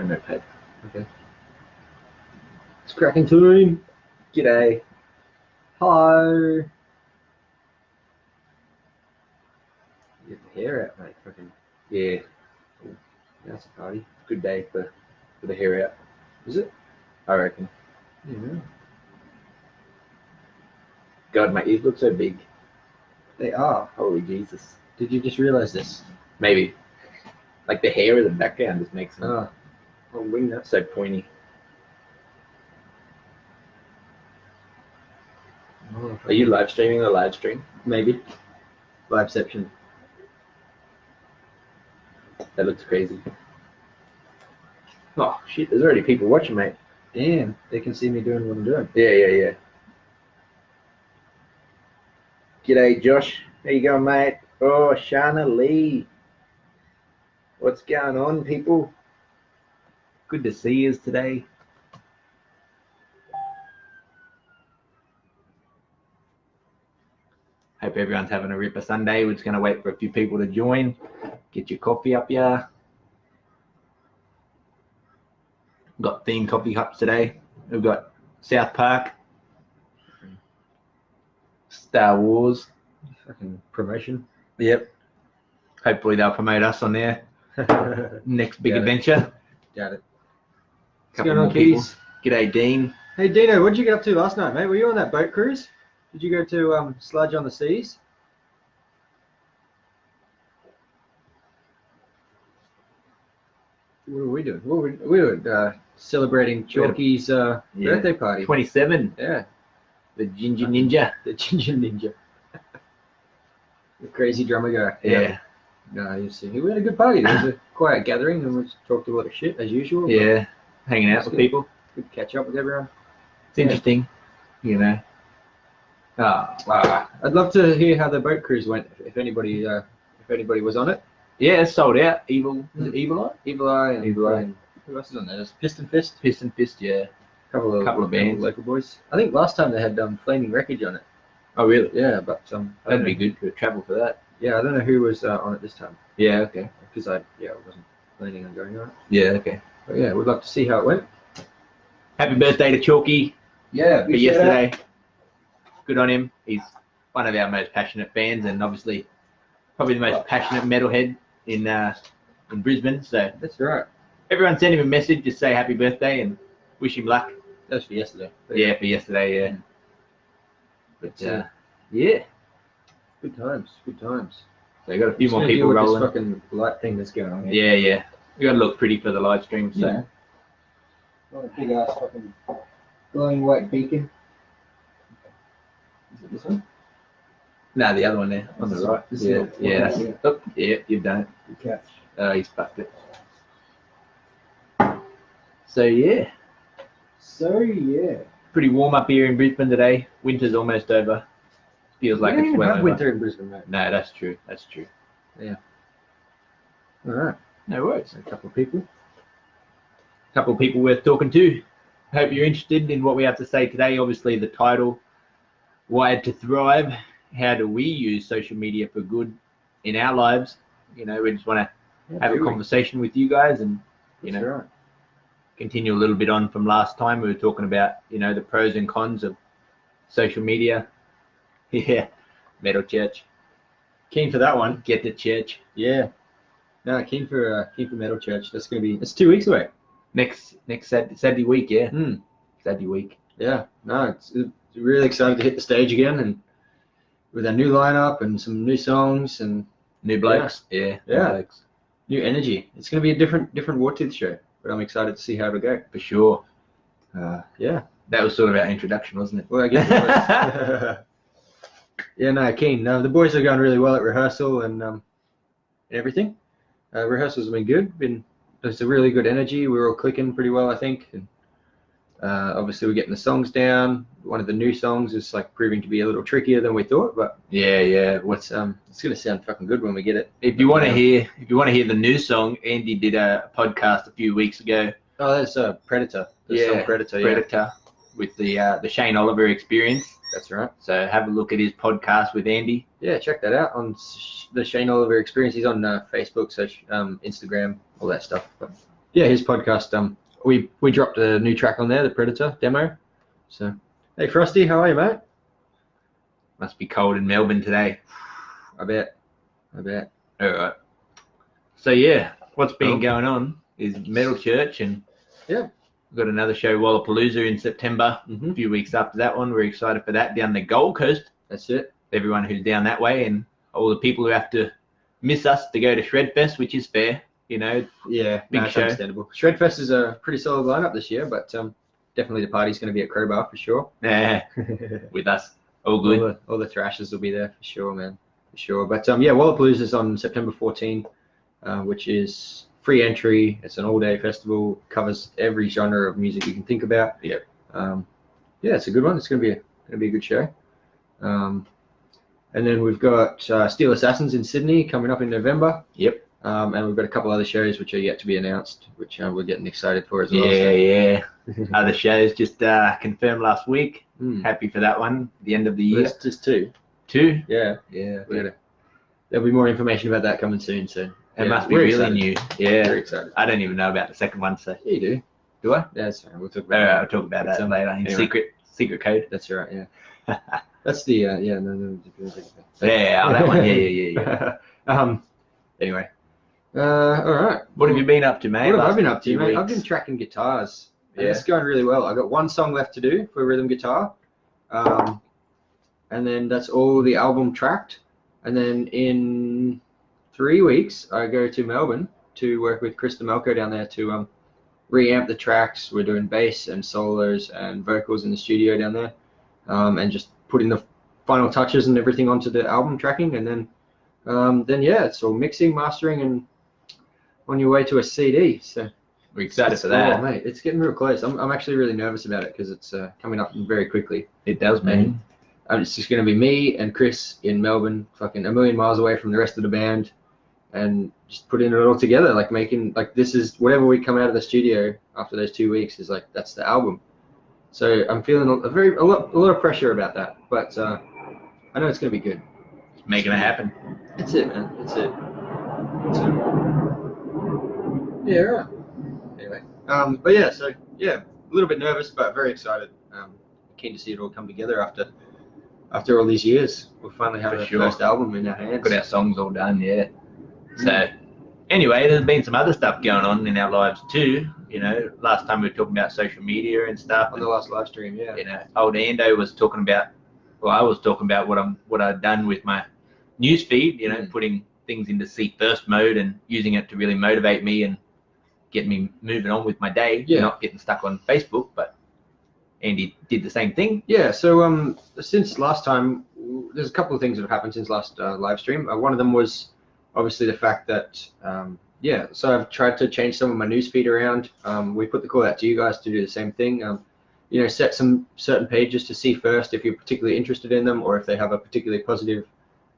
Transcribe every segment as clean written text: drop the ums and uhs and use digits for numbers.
my notepad. Okay. It's cracking time. G'day. Hello. Get the hair out, mate. Fucking. Yeah, That's a party. good day for the hair out, Is it? I reckon. Yeah. God, my ears look so big. They are. Holy Jesus. Did you just realise this? Maybe. Like the hair in the background just makes them I'll wing that. so pointy. Oh, Are you live streaming the live stream? maybe. Liveception. That looks crazy. Oh shit, there's already people watching, mate. Damn, they can see me doing what I'm doing. Yeah. G'day, Josh. How you going, mate? Oh, Shana Lee. What's going on, people? Good to see you today. Hope everyone's having a ripper Sunday. We're just going to wait for a few people to join. Get your coffee up here. Got themed coffee cups today. We've got South Park, Star Wars. Fucking promotion. Yep. Hopefully they'll promote us on their next big Doubt it. adventure. Doubt it. What's Couple going on, more people. kiddies? G'day, Dean. Hey, Dino, what did you get up to last night, mate? Were you on that boat cruise? Did you go to sludge on the seas? What were we doing? We were celebrating Chalky's birthday party. 27. Yeah, The Ginger Ninja. the Ginger Ninja. The crazy drummer guy. Yeah. No, you see, we had a good party. There was a quiet gathering and we talked a lot of shit as usual. but Yeah. Hanging out That's with good. people. Good to catch up with everyone. It's interesting, you know. I'd love to hear how the boat cruise went. If anybody was on it. Yeah, it's sold out. Evil. Is it Evil Eye? Evil Eye and, Evil Eye. and who else is on there? There's Piston Fist. Piston Fist, yeah. Couple of bands. local boys. I think last time they had Flaming Wreckage on it. Oh, really? Yeah, but That'd be good to travel for that. Yeah, I don't know who was on it this time Yeah, okay. because I wasn't planning on going on it. Yeah, okay. But yeah, we'd love to see how it went. Happy birthday to Chalky Yeah, for yesterday. Good on him. He's one of our most passionate fans and obviously probably the most passionate metalhead in Brisbane. So That's right. everyone send him a message, just say happy birthday and wish him luck. That was for yesterday. But Yeah, for yesterday, yeah. But Yeah. yeah, Good times. Good times. so we got a few Just more gonna people deal with rolling. this fucking light thing that's going on here. Yeah. We got to look pretty for the live stream. So Yeah. Not a big ass fucking glowing white beacon. Is it this one? no, the other one there on the This right. one. This is Yeah, the- yeah, that's yeah. it. Oh, yeah, you've done it. Good catch. He's fucked it. So yeah, So yeah. pretty warm up here in Brisbane today. Winter's almost over. Feels like we don't it's even well have over. winter in Brisbane, mate. No, that's true. That's true. All right. No worries. A couple of people. Couple of people worth talking to. Hope you're interested in what we have to say today. Obviously, the title, Wired to Thrive. How do we use social media for good in our lives? You know, we just want to have a conversation with you guys and, you know, right. continue a little bit on from last time. We were talking about, you know, the pros and cons of social media. Yeah, Metal Church. Keen for that one. Get to church. Yeah. No, keen for Metal Church. That's gonna be. It's 2 weeks away. Next Saturday week, yeah. Hmm. Saturday week. Yeah. No, it's really excited to hit the stage again and with a new lineup and some new songs and New blokes. Yeah. New Yeah. blokes. new energy. It's gonna be a different Wartooth show, but I'm excited to see how it'll go. For sure. Yeah. That was sort of our introduction, wasn't it? Well, I guess it was. Yeah, no, keen. No, the boys are going really well at rehearsal and everything. Rehearsals have been good. There's a really good energy. We're all clicking pretty well, I think. And obviously, we're getting the songs down. One of the new songs is like proving to be a little trickier than we thought, but Yeah. it's gonna sound fucking good when we get it. If you want to hear the new song, Andy did a podcast a few weeks ago. Oh, that's Predator. The song Predator. Yeah, Predator with the Shane Oliver Experience. that's right. So have a look at his podcast with Andy. Yeah, check that out on the Shane Oliver Experience. He's on Facebook, Instagram, all that stuff. But yeah, his podcast. We dropped a new track on there, the Predator demo. So, hey Frosty, how are you, mate? Must be cold in Melbourne today. I bet. All right. So yeah, what's been Oh. going on is Metal Church, and Yeah. we've got another show, Wallapalooza, in September. Mhm. A few weeks after that one, we're excited for that down the Gold Coast. That's it. Everyone who's down that way, and all the people who have to miss us to go to Shredfest, which is fair, you know. Yeah, Big it's show. understandable. Shredfest is a pretty solid lineup this year, but definitely the party's going to be at Crowbar for sure. Yeah, with us, all good. All the thrashers will be there for sure, man, for sure. But yeah, Wallapalooza is on September 14, which is free entry. It's an all-day festival, covers every genre of music you can think about. Yep. Yeah, it's a good one. It's going to be a good show. And then we've got Steel Assassins in Sydney coming up in November. Yep. And we've got a couple other shows which are yet to be announced, which we're getting excited for as well. Yeah. Other shows just confirmed last week. Happy for that one. The end of the year. That's just two. Two? Yeah. There'll be more information about that coming soon. So it must be really new. Yeah. Very excited. I don't even know about the second one, so. Yeah, you do. Do I? Yeah, that's fine. We'll talk All about right, that. I'll talk about that later in anyway. secret code. That's right. Yeah. That's the no. Yeah, that one. Yeah. Anyway. All right. What have you been up to, mate? What have I been up to, few mate? weeks? I've been tracking guitars. And Yeah. it's going really well. I've got one song left to do for rhythm guitar. And then that's all the album tracked. And then in 3 weeks, I go to Melbourne to work with Chris DeMelco down there to reamp the tracks. We're doing bass and solos and vocals in the studio down there, and just putting the final touches and everything onto the album tracking. And then yeah, it's all mixing, mastering, and on your way to a CD. So we're excited for that. Oh, mate, it's getting real close. I'm actually really nervous about it because it's coming up very quickly. It does, man. And it's just going to be me and Chris in Melbourne, fucking a million miles away from the rest of the band, and just putting it all together, like making, like, this is whatever we come out of the studio after those 2 weeks is like, that's the album. So I'm feeling a lot of pressure about that, but I know it's going to be good. Just making it happen. That's it, man. That's it. Yeah, right. Anyway, but yeah, so yeah, a little bit nervous, but very excited. Keen to see it all come together after all these years. We'll finally have our first album in our hands. Got our songs all done, yeah. So anyway, there's been some other stuff going on in our lives too. You know, last time we were talking about social media and stuff. On the last live stream, yeah. You know, old Ando was talking about, well, I was talking about what I'd done with my news feed. You know, putting things into see first mode and using it to really motivate me and get me moving on with my day. Yeah. Not getting stuck on Facebook, but Andy did the same thing. Yeah, so since last time, there's a couple of things that have happened since last live stream. One of them was obviously the fact that, so I've tried to change some of my newsfeed around. We put the call out to you guys to do the same thing. You know, set some certain pages to see first if you're particularly interested in them or if they have a particularly positive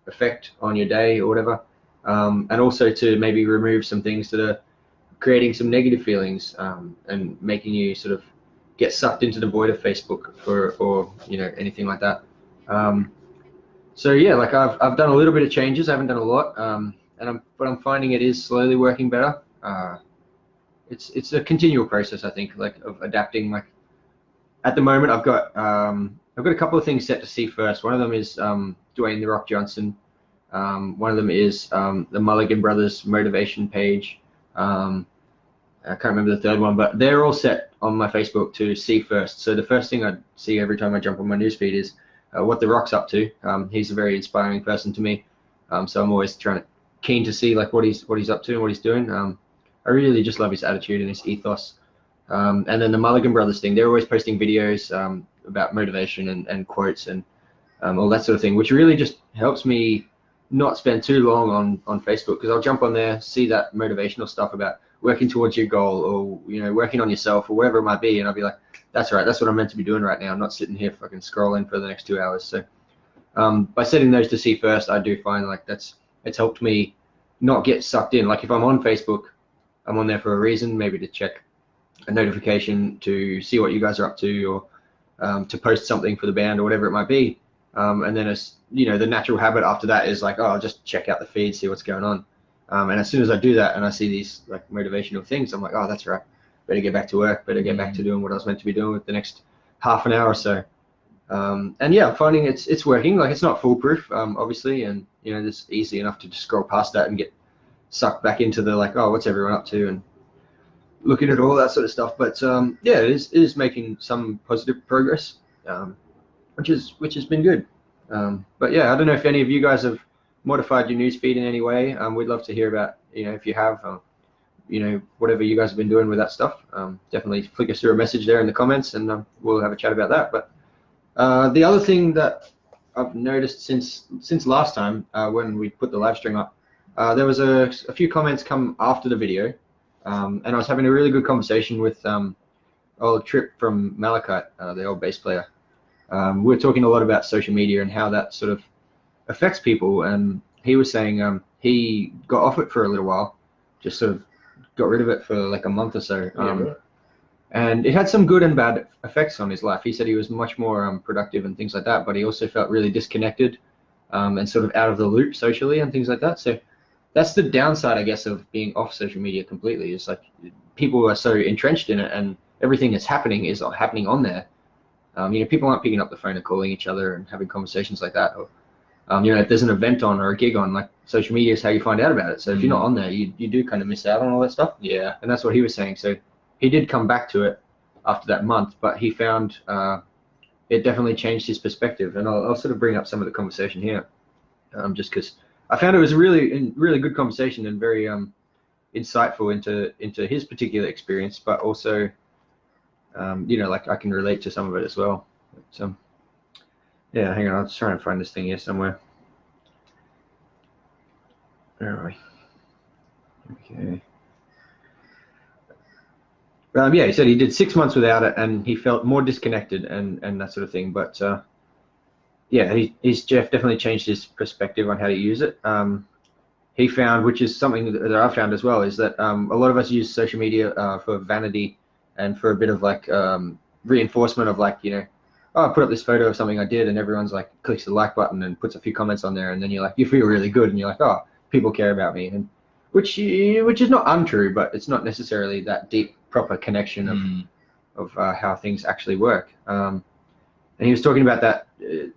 effect on your day or whatever. And also to maybe remove some things that are creating some negative feelings and making you sort of get sucked into the void of Facebook or you know, anything like that. So yeah, like I've done a little bit of changes. I haven't done a lot, but I'm finding it is slowly working better. It's a continual process, I think, like of adapting. Like at the moment, I've got a couple of things set to see first. One of them is Dwayne "The Rock" Johnson. One of them is the Mulligan Brothers motivation page. I can't remember the third one, but they're all set on my Facebook to see first. So the first thing I see every time I jump on my newsfeed is what The Rock's up to. He's a very inspiring person to me, so I'm always keen to see like what he's up to and what he's doing. I really just love his attitude and his ethos. And then the Mulligan Brothers thing, they're always posting videos about motivation and quotes and all that sort of thing, which really just helps me not spend too long on Facebook, because I'll jump on there, see that motivational stuff about working towards your goal or, you know, working on yourself or whatever it might be, and I'll be like, that's right, that's what I'm meant to be doing right now. I'm not sitting here fucking scrolling for the next 2 hours. So by setting those to see first, I do find like it's helped me not get sucked in. Like if I'm on Facebook, I'm on there for a reason, maybe to check a notification, to see what you guys are up to, or to post something for the band or whatever it might be. And then, as you know, the natural habit after that is like, oh, I'll just check out the feed, see what's going on. And as soon as I do that and I see these like motivational things, I'm like, oh, that's right. Better get back to work. Better get back to doing what I was meant to be doing with the next half an hour or so. And yeah, I'm finding it's working. Like, it's not foolproof, obviously, and you know, it's easy enough to just scroll past that and get sucked back into the like, oh, what's everyone up to, and looking at all that sort of stuff. But yeah, it is making some positive progress, which has been good. But yeah, I don't know if any of you guys have modified your news feed in any way. We'd love to hear about, you know, if you have, you know, whatever you guys have been doing with that stuff. Definitely flick us through a message there in the comments, and we'll have a chat about that. But the other thing that I've noticed since last time, when we put the live stream up, there was a few comments come after the video, and I was having a really good conversation with old Trip from Malachite, the old bass player. We were talking a lot about social media and how that sort of affects people, and he was saying he got off it for a little while, just sort of got rid of it for like a month or so. Right. And it had some good and bad effects on his life. He said he was much more productive and things like that, but he also felt really disconnected and sort of out of the loop socially and things like that. So that's the downside, I guess, of being off social media completely. It's like people are so entrenched in it, and everything that's happening is happening on there. You know, people aren't picking up the phone and calling each other and having conversations like that. Or, you know, if there's an event on or a gig on, like, social media is how you find out about it. So if you're not on there, you do kind of miss out on all that stuff. Yeah. And that's what he was saying. So he did come back to it after that month, but he found it definitely changed his perspective. And I'll sort of bring up some of the conversation here, just because I found it was a really good conversation and very insightful into his particular experience, but also, you know, like, I can relate to some of it as well. But, yeah, hang on, I'll just try and find this thing here somewhere. Where are we? Okay. Yeah, he said he did 6 months without it, and he felt more disconnected and that sort of thing. But yeah, he's definitely changed his perspective on how to use it. He found, which is something that I found as well, is that a lot of us use social media for vanity and for a bit of like reinforcement of, like, you know, oh, I put up this photo of something I did, and everyone's like clicks the like button and puts a few comments on there, and then you're like, you feel really good, and you're like, oh, people care about me, and which is not untrue, but it's not necessarily that deep, proper connection of how things actually work. And he was talking about that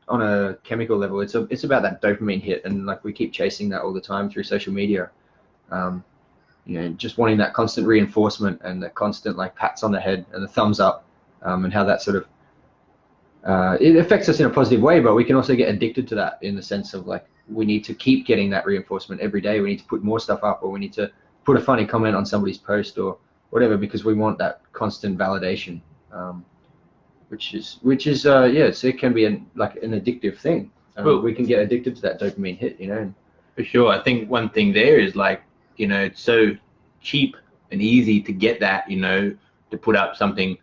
on a chemical level. It's about that dopamine hit, and like, we keep chasing that all the time through social media. You know, just wanting that constant reinforcement and the constant like pats on the head and the thumbs up, and how that sort of it affects us in a positive way, but we can also get addicted to that in the sense of, like, we need to keep getting that reinforcement every day. We need to put more stuff up, or we need to put a funny comment on somebody's post or whatever, because we want that constant validation, which is yeah, it can be like an addictive thing. Well, we can get addicted to that dopamine hit, you know. For sure. I think one thing there is, like, you know, it's so cheap and easy to get that, you know, to put up something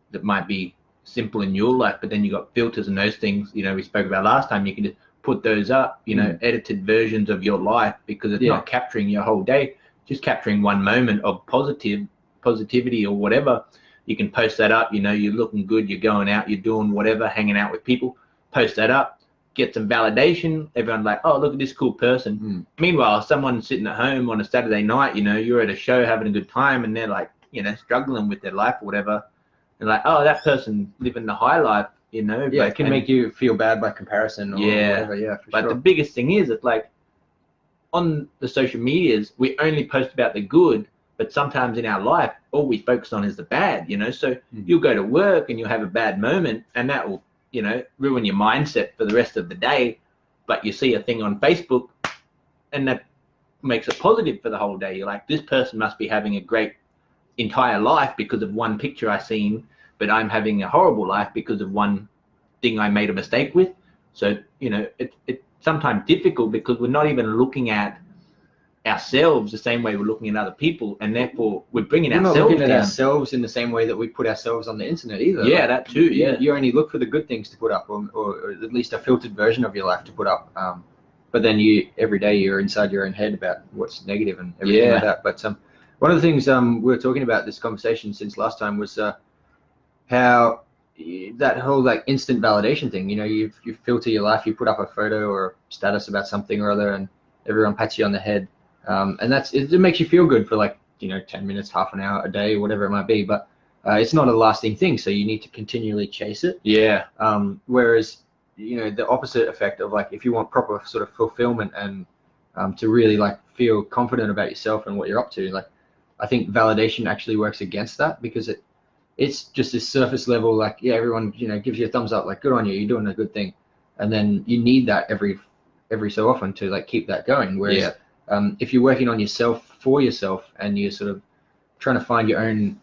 that might be simple in your life, but then you got filters and those things, you know, we spoke about last time. You can just put those up, you know, edited versions of your life, because it's not capturing your whole day, just capturing one moment of positivity or whatever. You can post that up, you know, you're looking good, you're going out, you're doing whatever, hanging out with people, post that up, get some validation. Everyone's like, oh, look at this cool person. Meanwhile, someone sitting at home on a Saturday night, you know, you're at a show having a good time, and they're like, you know, struggling with their life or whatever. And like, oh, that person living the high life, you know. Yeah, it can make you feel bad by comparison or whatever. Yeah, for but sure. the biggest thing is, it's like, on the social medias, we only post about the good, but sometimes in our life, all we focus on is the bad, you know. So you'll go to work and you'll have a bad moment, and that will, you know, ruin your mindset for the rest of the day. But you see a thing on Facebook, and that makes it positive for the whole day. You're like, this person must be having a great entire life because of one picture I seen, but I'm having a horrible life because of one thing I made a mistake with. So, you know, it's sometimes difficult because we're not even looking at ourselves the same way we're looking at other people, and therefore we're bringing ourselves down. We're not looking at ourselves in the same way that we put ourselves on the internet either. Yeah, like, that too. Yeah, you only look for the good things to put up, or at least a filtered version of your life to put up. But then every day you're inside your own head about what's negative and everything like that. But one of the things we were talking about this conversation since last time was how that whole like instant validation thing. You know, you filter your life, you put up a photo or a status about something or other, and everyone pats you on the head. And it makes you feel good for like 10 minutes, half an hour, a day, whatever it might be. But it's not a lasting thing, so you need to continually chase it. Yeah. Whereas the opposite effect of like if you want proper sort of fulfillment and to really like feel confident about yourself and what you're up to, like I think validation actually works against that, because it's just this surface level, like, yeah, everyone gives you a thumbs up, like, good on you, you're doing a good thing, and then you need that every so often to like keep that going. Whereas if you're working on yourself for yourself and you're sort of trying to find your own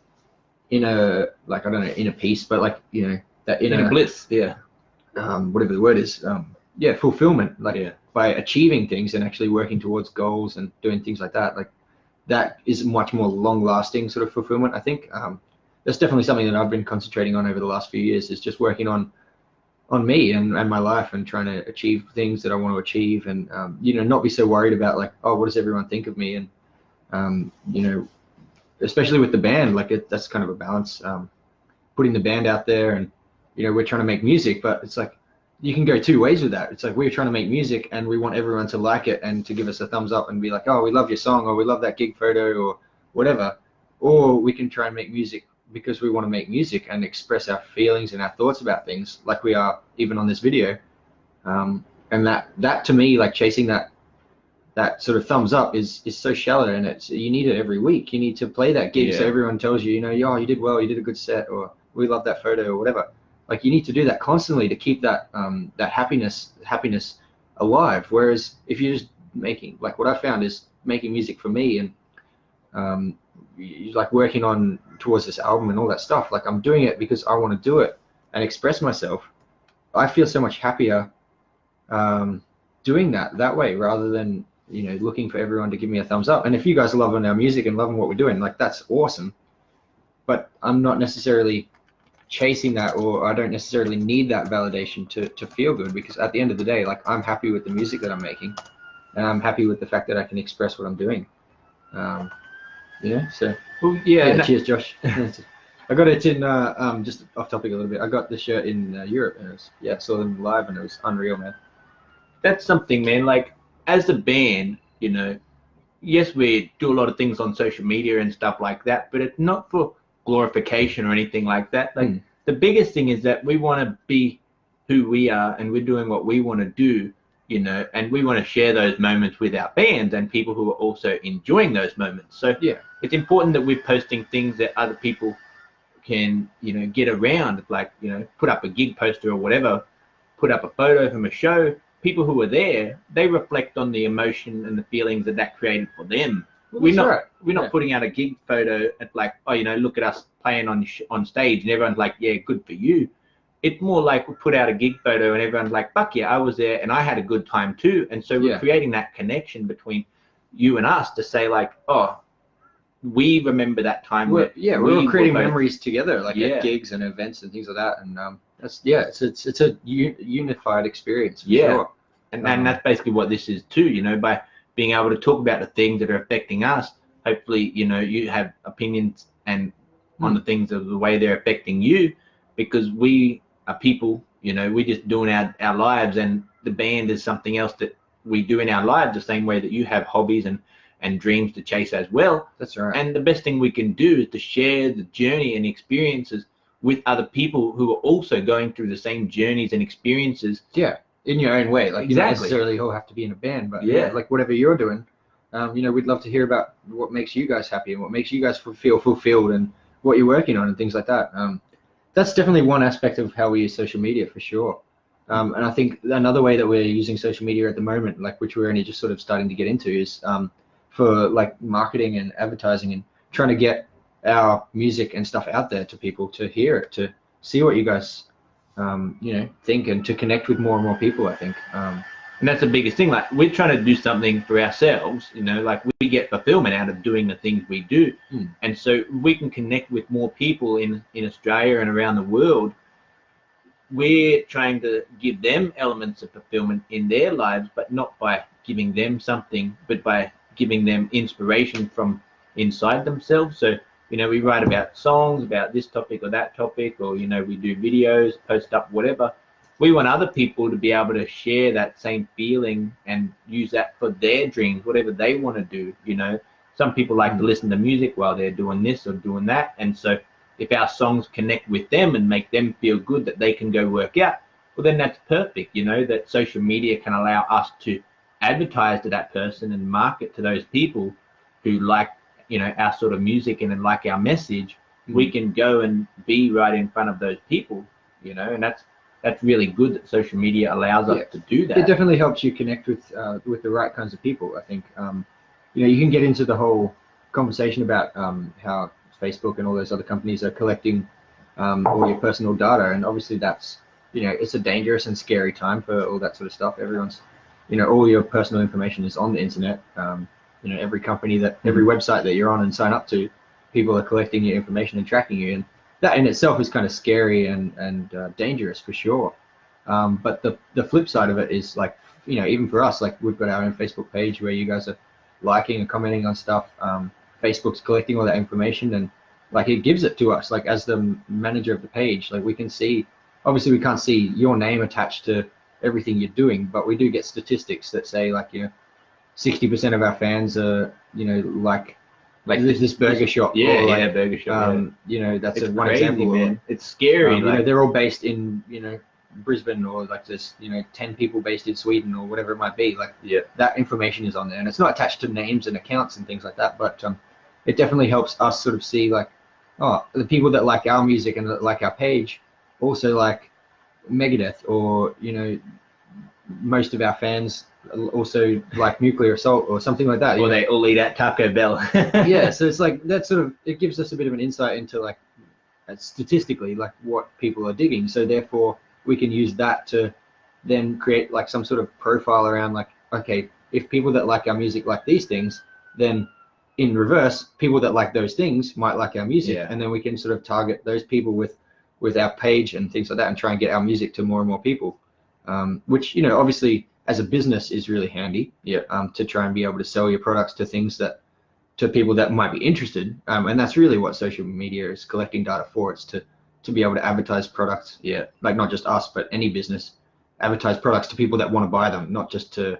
inner, like, I don't know, inner peace, but like that inner bliss, whatever the word is, fulfillment, like by achieving things and actually working towards goals and doing things like that, like that is much more long-lasting sort of fulfillment, I think. That's definitely something that I've been concentrating on over the last few years, is just working on me and my life, and trying to achieve things that I want to achieve, and not be so worried about like, oh, what does everyone think of me? And especially with the band, like that's kind of a balance, putting the band out there, and we're trying to make music, but it's like you can go two ways with that. It's like we're trying to make music and we want everyone to like it and to give us a thumbs up and be like, oh, we love your song, or we love that gig photo, or whatever. Or we can try and make music because we want to make music and express our feelings and our thoughts about things, like we are even on this video. And that to me, like chasing that sort of thumbs up is so shallow, and you need it every week. You need to play that gig so everyone tells you, yo, you did well, you did a good set, or we love that photo, or whatever. Like you need to do that constantly to keep that that happiness alive. Whereas if you're just making, like what I found is making music for me, and like working on towards this album and all that stuff, like I'm doing it because I want to do it and express myself. I feel so much happier doing that way, rather than looking for everyone to give me a thumbs up. And if you guys are loving our music and loving what we're doing, like that's awesome. But I'm not necessarily chasing that, or I don't necessarily need that validation to feel good, because at the end of the day, like I'm happy with the music that I'm making, and I'm happy with the fact that I can express what I'm doing. So well, cheers, Josh. I got it in just off topic a little bit. I got the shirt in Europe, and it was, saw them live, and it was unreal, man. That's something, man. Like as a band, yes, we do a lot of things on social media and stuff like that, but it's not for glorification or anything like that. Like the biggest thing is that we want to be who we are, and we're doing what we want to do, and we want to share those moments with our fans and people who are also enjoying those moments. So it's important that we're posting things that other people can get around, like put up a gig poster or whatever, put up a photo from a show. People who are there, they reflect on the emotion and the feelings that created for them. Well, we're not putting out a gig photo at like, oh, look at us playing on stage, and everyone's like, yeah, good for you. It's more like we put out a gig photo and everyone's like, fuck yeah, I was there and I had a good time too. And so we're creating that connection between you and us to say like, oh, we remember that time. We're creating memories together, like at gigs and events and things like that. And it's a unified experience for sure. And that's basically what this is too, by being able to talk about the things that are affecting us. Hopefully, you have opinions and on the things of the way they're affecting you, because we are people, we're just doing our lives, and the band is something else that we do in our lives, the same way that you have hobbies and dreams to chase as well. That's right. And the best thing we can do is to share the journey and experiences with other people who are also going through the same journeys and experiences. Yeah, in your own way. Like, you don't necessarily all have to be in a band, but like whatever you're doing, we'd love to hear about what makes you guys happy and what makes you guys feel fulfilled and what you're working on and things like that. That's definitely one aspect of how we use social media for sure. And I think another way that we're using social media at the moment, like which we're only just sort of starting to get into, is for like marketing and advertising and trying to get our music and stuff out there to people to hear it, to see what you guys think, and to connect with more and more people, I think. And that's the biggest thing. Like we're trying to do something for ourselves, like we get fulfillment out of doing the things we do. And so we can connect with more people in Australia and around the world. We're trying to give them elements of fulfillment in their lives, but not by giving them something, but by giving them inspiration from inside themselves. So, we write about songs about this topic or that topic, or, we do videos, post up, whatever. we want other people to be able to share that same feeling and use that for their dreams, whatever they want to do. You know, some people like to listen to music while they're doing this or doing that, and so if our songs connect with them and make them feel good that they can go work out, well, then that's perfect. You know, that social media can allow us to advertise to that person and market to those people who like, you know, our sort of music and then like our message. We can go and be right in front of those people, you know, and that's really good that social media allows us to do that. It definitely helps you connect with the right kinds of people. I think you know, you can get into the whole conversation about how Facebook and all those other companies are collecting all your personal data, and obviously that's, you know, it's a dangerous and scary time for all that sort of stuff. Everyone's, you know, all your personal information is on the internet. You know, every company that, every website that you're on and sign up to, people are collecting your information and tracking you, and that in itself is kind of scary and dangerous for sure. But the flip side of it is, like, you know, even for us, like, we've got our own Facebook page where you guys are liking and commenting on stuff. Facebook's collecting all that information, and like, it gives it to us, like, as the manager of the page. Like, we can see, obviously we can't see your name attached to everything you're doing, but we do get statistics that say, like, you know, 60% of our fans are, you know, like this burger shop. Yeah, or like, yeah, burger shop. You know, that's it's one crazy, example. Man. It's scary. You know, they're all based in, you know, Brisbane, or like there's, you know, 10 people based in Sweden or whatever it might be. Like, that information is on there, and it's not attached to names and accounts and things like that. But it definitely helps us sort of see, like, oh, the people that like our music and that like our page also like Megadeth, or, you know, most of our fans also like Nuclear Assault or something like that. Or they all eat at Taco Bell. Yeah, so it's like that sort of, it gives us a bit of an insight into, like, statistically, like, what people are digging. So therefore we can use that to then create like some sort of profile around, like, okay, if people that like our music like these things, then in reverse, people that like those things might like our music. And then we can sort of target those people with our page and things like that, and try and get our music to more and more people. Which, you know, obviously as a business is really handy. To try and be able to sell your products to things that, to people that might be interested. And that's really what social media is collecting data for. It's to be able to advertise products. Like, not just us, but any business, advertise products to people that want to buy them, not just to,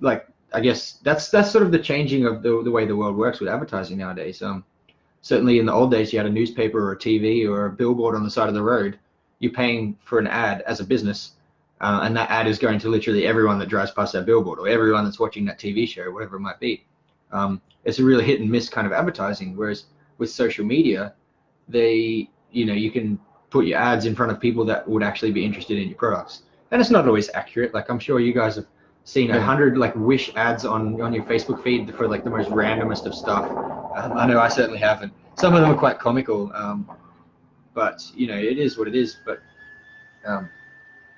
like, I guess that's sort of the changing of the way the world works with advertising nowadays. Certainly in the old days, you had a newspaper or a TV or a billboard on the side of the road. You're paying for an ad as a business, and that ad is going to literally everyone that drives past that billboard, or everyone that's watching that TV show, whatever it might be. It's a really hit and miss kind of advertising. Whereas with social media, you know, you can put your ads in front of people that would actually be interested in your products. And it's not always accurate. Like, I'm sure you guys have seen 100 like Wish ads on your Facebook feed for like the most randomest of stuff. I know I certainly haven't. Some of them are quite comical, but you know, it is what it is. But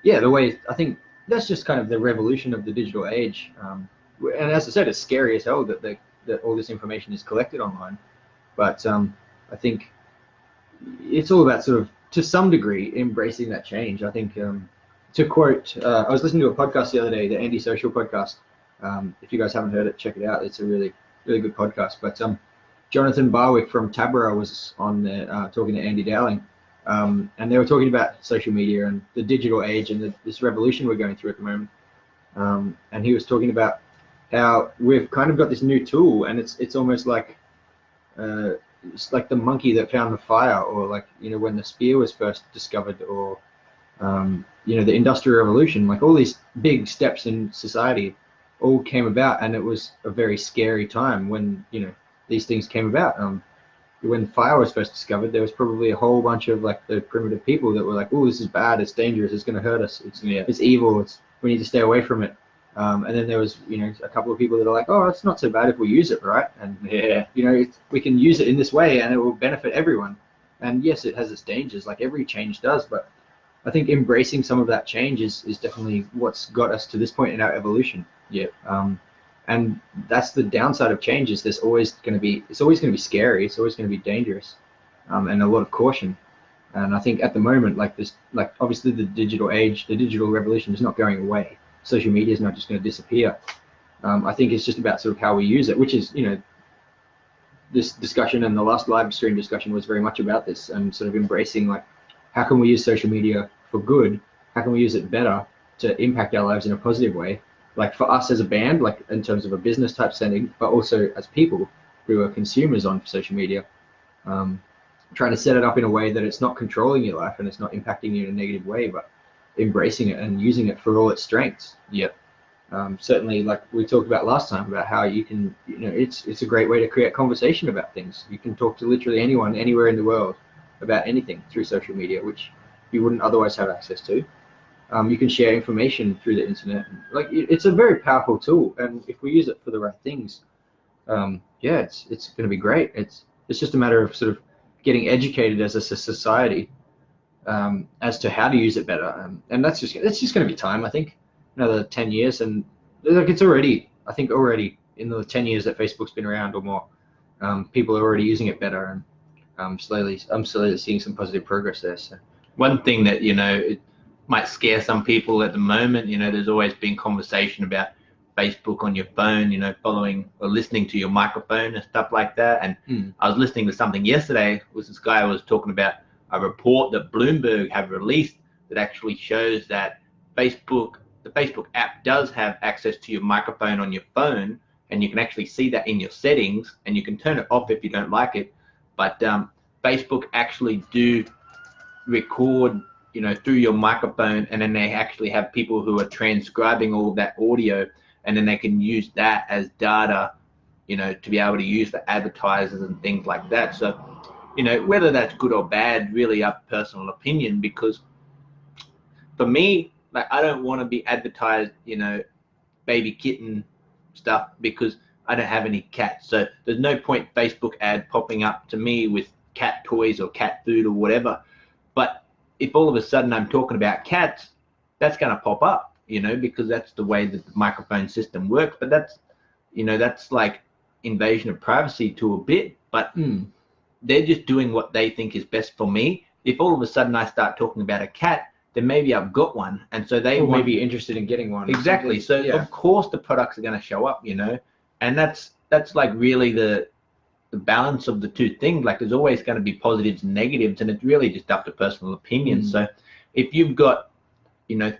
yeah, the way, I think that's just kind of the revolution of the digital age. And as I said, it's scary as hell that all this information is collected online. But I think it's all about sort of, to some degree, embracing that change. I think, to quote, I was listening to a podcast the other day, the Andy Social podcast. If you guys haven't heard it, check it out. It's a really, really good podcast. But Jonathan Barwick from Tabra was on there talking to Andy Dowling. And they were talking about social media and the digital age and this revolution we're going through at the moment. And he was talking about how we've kind of got this new tool, and it's almost like it's like the monkey that found the fire, or like, you know, when the spear was first discovered, or you know, the Industrial Revolution. Like, all these big steps in society all came about, and it was a very scary time when, you know, these things came about. When fire was first discovered, there was probably a whole bunch of like the primitive people that were like, oh, this is bad, it's dangerous, it's going to hurt us, it's evil, we need to stay away from it. And then there was, you know, a couple of people that are like, oh, it's not so bad if we use it, right? And you know, we can use it in this way and it will benefit everyone. And yes, it has its dangers, like every change does, but I think embracing some of that change is definitely what's got us to this point in our evolution. And that's the downside of change, is it's always going to be scary, it's always going to be dangerous, and a lot of caution. And I think at the moment, like obviously the digital age, the digital revolution is not going away. Social media is not just going to disappear. I think it's just about sort of how we use it, which is, you know, this discussion and the last live stream discussion was very much about this, and sort of embracing, like, how can we use social media for good, how can we use it better to impact our lives in a positive way? Like for us as a band, like in terms of a business type setting, but also as people who are consumers on social media, trying to set it up in a way that it's not controlling your life and it's not impacting you in a negative way, but embracing it and using it for all its strengths. Yep. Certainly, like we talked about last time, about how you can, it's a great way to create conversation about things. You can talk to literally anyone, anywhere in the world about anything through social media, which you wouldn't otherwise have access to. You can share information through the internet. Like it's a very powerful tool, and if we use it for the right things, yeah, it's going to be great. It's just a matter of sort of getting educated as a society as to how to use it better, and that's just going to be time. I think another 10 years, and like it's already, I think already in the 10 years that Facebook's been around or more, people are already using it better, and I'm slowly seeing some positive progress there. So one thing that it might scare some people at the moment, there's always been conversation about Facebook on your phone, following or listening to your microphone and stuff like that. And I was listening to something yesterday. Was this guy was talking about a report that Bloomberg have released that actually shows that the Facebook app does have access to your microphone on your phone, and you can actually see that in your settings, and you can turn it off if you don't like it. But Facebook actually do record through your microphone, and then they actually have people who are transcribing all of that audio, and then they can use that as data, to be able to use for advertisers and things like that. So, whether that's good or bad, really up personal opinion, because for me, like, I don't want to be advertised, baby kitten stuff, because I don't have any cats. So there's no point Facebook ad popping up to me with cat toys or cat food or whatever. But if all of a sudden I'm talking about cats, that's going to pop up, because that's the way that the microphone system works. But that's like invasion of privacy to a bit, but they're just doing what they think is best for me. If all of a sudden I start talking about a cat, then maybe I've got one, and so they may be interested in getting one. Exactly. So yeah. Of course the products are going to show up, and that's like really the balance of the two things. Like there's always going to be positives and negatives, and it's really just up to personal opinion. So if you've got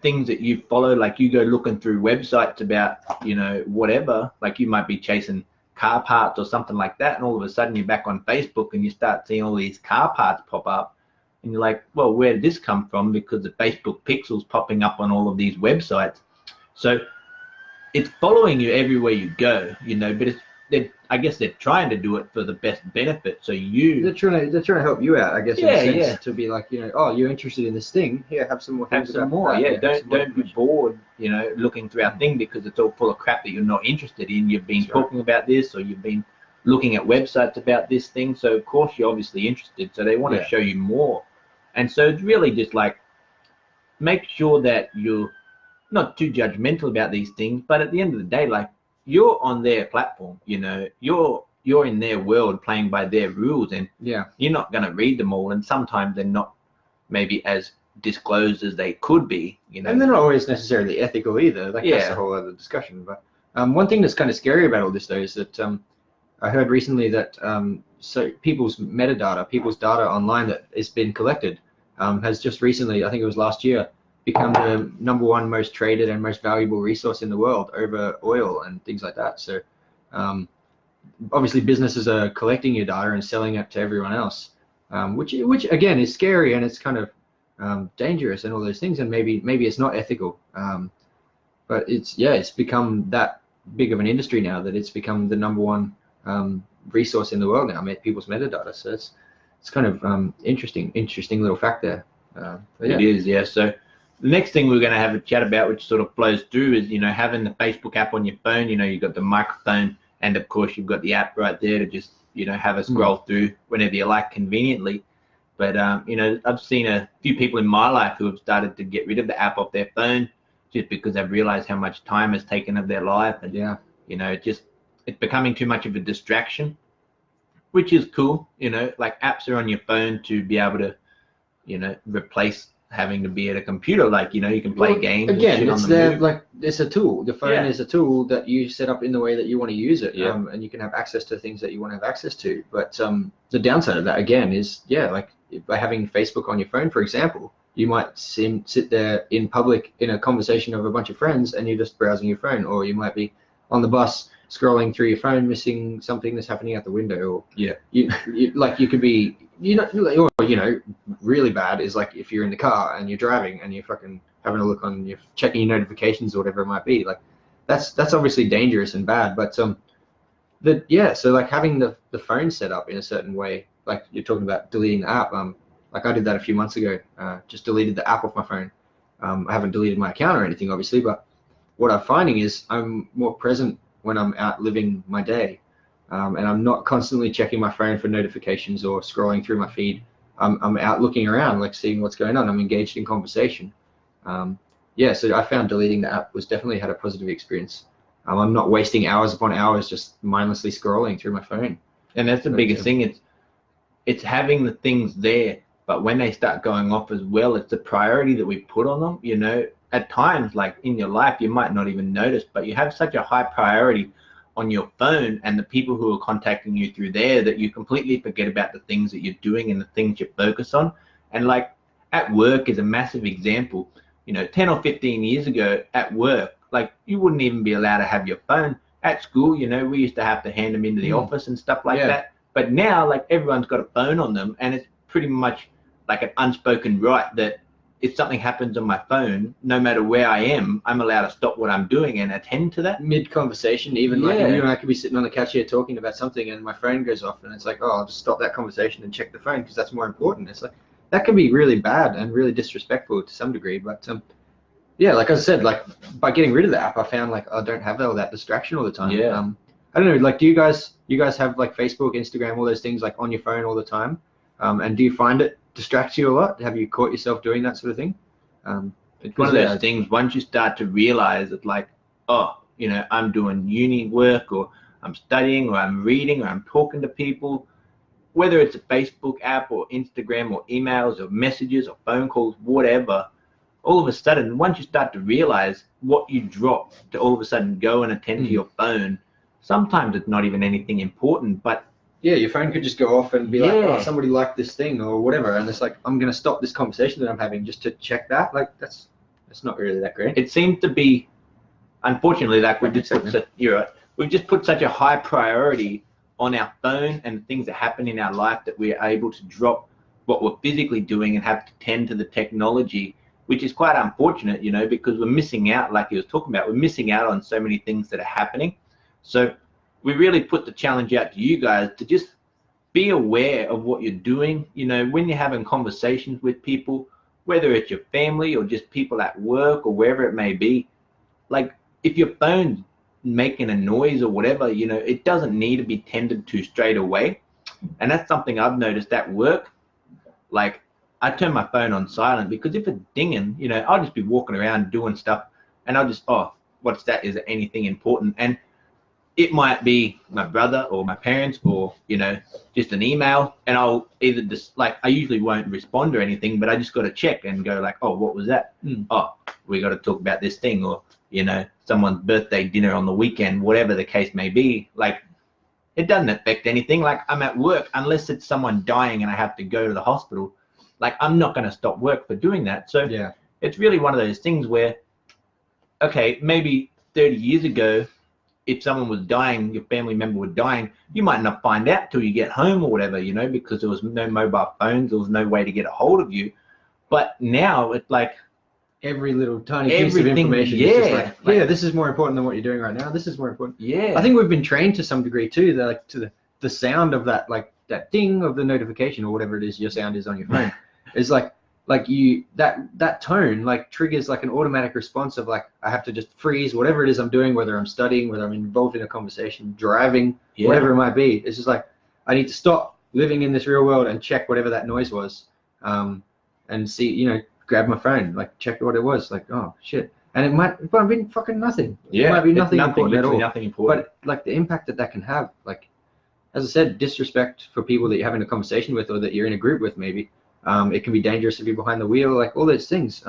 things that you follow, like you go looking through websites about whatever, like you might be chasing car parts or something like that, and all of a sudden you're back on Facebook and you start seeing all these car parts pop up, and you're like, well, where did this come from? Because the Facebook pixel's popping up on all of these websites. So it's following you everywhere you go, but I guess they're trying to do it for the best benefit. So they're trying to help you out, I guess. In a sense, to be like, oh, you're interested in this thing. Here, have some more things. Have some more. Yeah, don't be bored, looking through our thing because it's all full of crap that you're not interested in. You've been talking about this, or you've been looking at websites about this thing. So of course you're obviously interested. So they want to show you more. And so it's really just like, make sure that you're not too judgmental about these things, but at the end of the day, like, you're on their platform, you're in their world playing by their rules, and you're not going to read them all, and sometimes they're not maybe as disclosed as they could be, And they're not always necessarily ethical either. Like, that's a whole other discussion. But one thing that's kind of scary about all this, though, is that I heard recently that so people's metadata, people's data online that has been collected, has just recently, I think it was last year, become the #1 most traded and most valuable resource in the world over oil and things like that. So obviously businesses are collecting your data and selling it to everyone else, which again is scary, and it's kind of dangerous and all those things, and maybe it's not ethical, but it's become that big of an industry now that it's become the #1 resource in the world now, people's metadata. So it's kind of interesting little fact there. It is, yeah. So the next thing we're going to have a chat about, which sort of flows through, is having the Facebook app on your phone. You've got the microphone, and of course you've got the app right there to just have a scroll through whenever you like, conveniently. But I've seen a few people in my life who have started to get rid of the app off their phone just because they've realized how much time has taken of their life, and it's becoming too much of a distraction, which is cool. Like, apps are on your phone to be able to replace having to be at a computer. Like, you can play games. Again, it's there, like, it's a tool. The phone is a tool that you set up in the way that you want to use it, and you can have access to things that you want to have access to. But the downside of that, again, is like, by having Facebook on your phone, for example, you might sit there in public in a conversation of a bunch of friends and you're just browsing your phone, or you might be on the bus scrolling through your phone, missing something that's happening out the window, or you could be, or really bad is like if you're in the car and you're driving and you're fucking having a look on, you're checking your notifications or whatever it might be. Like that's obviously dangerous and bad, but so like having the phone set up in a certain way, like you're talking about deleting the app, like I did that a few months ago, just deleted the app off my phone. I haven't deleted my account or anything, obviously, but what I'm finding is I'm more present when I'm out living my day, and I'm not constantly checking my phone for notifications or scrolling through my feed. I'm out looking around, like seeing what's going on. I'm engaged in conversation. So I found deleting the app was definitely had a positive experience. I'm not wasting hours upon hours just mindlessly scrolling through my phone. And that's the biggest thing. It's having the things there, but when they start going off as well, it's the priority that we put on them. You know, at times, like in your life, you might not even notice, but you have such a high priority on your phone and the people who are contacting you through there that you completely forget about the things that you're doing and the things you focus on. And like at work is a massive example. 10 or 15 years ago at work, like you wouldn't even be allowed to have your phone. At school, we used to have to hand them into the office and stuff like that. But now, like everyone's got a phone on them, and it's pretty much like an unspoken right that if something happens on my phone, no matter where I am, I'm allowed to stop what I'm doing and attend to that. Mid-conversation, even like you and I could be sitting on the couch here talking about something and my phone goes off and it's like, oh, I'll just stop that conversation and check the phone because that's more important. It's like, that can be really bad and really disrespectful to some degree. But like I said, like by getting rid of the app, I found like I don't have all that distraction all the time. I don't know, like do you guys have like Facebook, Instagram, all those things like on your phone all the time? And do you find it distracts you a lot? Have you caught yourself doing that sort of thing? It's one of those things, once you start to realize that like, oh, I'm doing uni work or I'm studying or I'm reading or I'm talking to people, whether it's a Facebook app or Instagram or emails or messages or phone calls, whatever, all of a sudden, once you start to realize what you drop to all of a sudden go and attend to your phone, sometimes it's not even anything important, but your phone could just go off and be like, oh, somebody liked this thing or whatever, and it's like, I'm going to stop this conversation that I'm having just to check that. Like, that's not really that great. It seems to be, unfortunately, like we've just put such a high priority on our phone and the things that happen in our life that we are able to drop what we're physically doing and have to tend to the technology, which is quite unfortunate, because we're missing out, like he was talking about, we're missing out on so many things that are happening. So we really put the challenge out to you guys to just be aware of what you're doing. When you're having conversations with people, whether it's your family or just people at work or wherever it may be, like if your phone's making a noise or whatever, it doesn't need to be tended to straight away. And that's something I've noticed at work. Like I turn my phone on silent because if it's dinging, I'll just be walking around doing stuff and I'll just, oh, what's that? Is it anything important? And it might be my brother or my parents or, just an email, and I'll either just like, I usually won't respond or anything, but I just got to check and go like, oh, what was that? Oh, we got to talk about this thing, or, someone's birthday dinner on the weekend, whatever the case may be. Like, it doesn't affect anything. Like, I'm at work, unless it's someone dying and I have to go to the hospital. Like, I'm not going to stop work for doing that. So it's really one of those things where, okay, maybe 30 years ago, if someone was dying, your family member was dying, you might not find out till you get home or whatever, because there was no mobile phones, there was no way to get a hold of you. But now it's like every little tiny piece of information is just like, this is more important than what you're doing right now. This is more important. I think we've been trained to some degree too, like to the sound of that, like that ding of the notification or whatever it is your sound is on your phone. It's like you that tone like triggers like an automatic response of like, I have to just freeze whatever it is I'm doing, whether I'm studying, whether I'm involved in a conversation, driving, whatever it might be. It's just like, I need to stop living in this real world and check whatever that noise was, and see, grab my phone, like check what it was, like, oh shit. And it might be fucking nothing. It might be nothing important at all. Nothing important. But like the impact that can have, like, as I said, disrespect for people that you're having a conversation with or that you're in a group with maybe. It can be dangerous if you're behind the wheel, like all those things.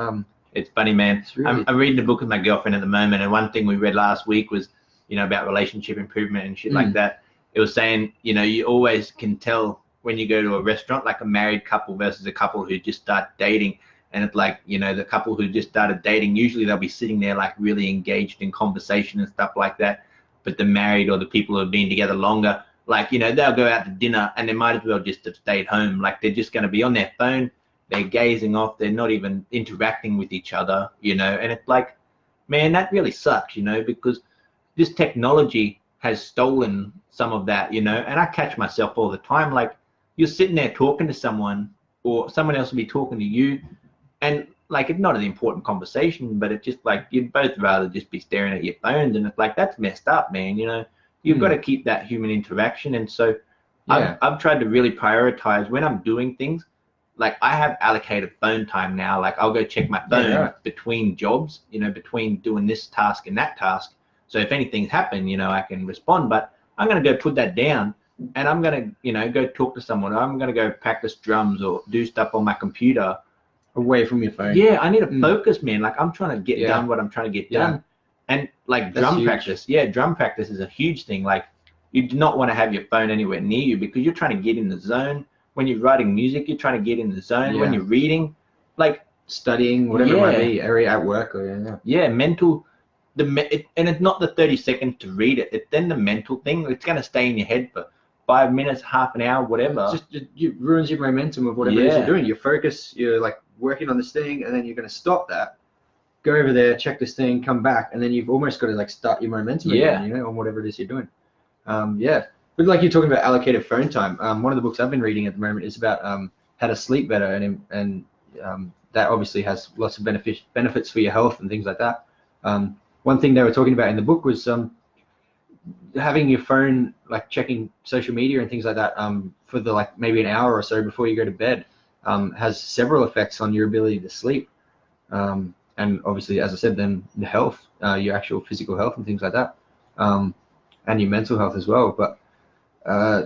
It's funny, man. Really... I'm reading a book with my girlfriend at the moment, and one thing we read last week was, about relationship improvement and shit like that. It was saying, you always can tell when you go to a restaurant, like a married couple versus a couple who just start dating, And it's like, you know, the couple who just started dating, usually they'll be sitting there like really engaged in conversation and stuff like that. But the married or the people who have been together longer, like, you know, they'll go out to dinner and they might as well just have stayed home. Like, they're just going to be on their phone, they're gazing off, they're not even interacting with each other, you know. And it's like, man, that really sucks, you know, because this technology has stolen some of that, you know. And I catch myself all the time, like, you're sitting there talking to someone or someone else will be talking to you, and like, it's not an important conversation, but it's just like, you'd both rather just be staring at your phones. And it's like, that's messed up, man. You know, you've got to keep that human interaction. And so I've tried to really prioritize when I'm doing things. Like, I have allocated phone time now. Like, I'll go check my phone between jobs, you know, between doing this task and that task. So if anything's happened, you know, I can respond. But I'm going to go put that down, and I'm going to, you know, go talk to someone. I'm going to go practice drums or do stuff on my computer. Away from your phone. Yeah, I need to focus, man. Like, I'm trying to get done what I'm trying to get done. And like, drum practice. Yeah, drum practice is a huge thing. Like, you do not want to have your phone anywhere near you, because you're trying to get in the zone. When you're writing music, you're trying to get in the zone. When you're reading, like studying, whatever it might be, area at work or mental. And it's not the 30 seconds to read it. It's then the mental thing. It's going to stay in your head for 5 minutes, half an hour, whatever. It ruins your momentum of whatever it is you're doing. Your focus, you're like working on this thing, and then you're going to stop that, go over there, check this thing, come back, and then you've almost got to like start your momentum again, you know, on whatever it is you're doing. But like you're talking about allocated phone time, one of the books I've been reading at the moment is about how to sleep better, and that obviously has lots of benefits for your health and things like that. One thing they were talking about in the book was having your phone, like checking social media and things like that, for the like maybe an hour or so before you go to bed, has several effects on your ability to sleep, and obviously, as I said, then the health, your actual physical health and things like that, and your mental health as well. But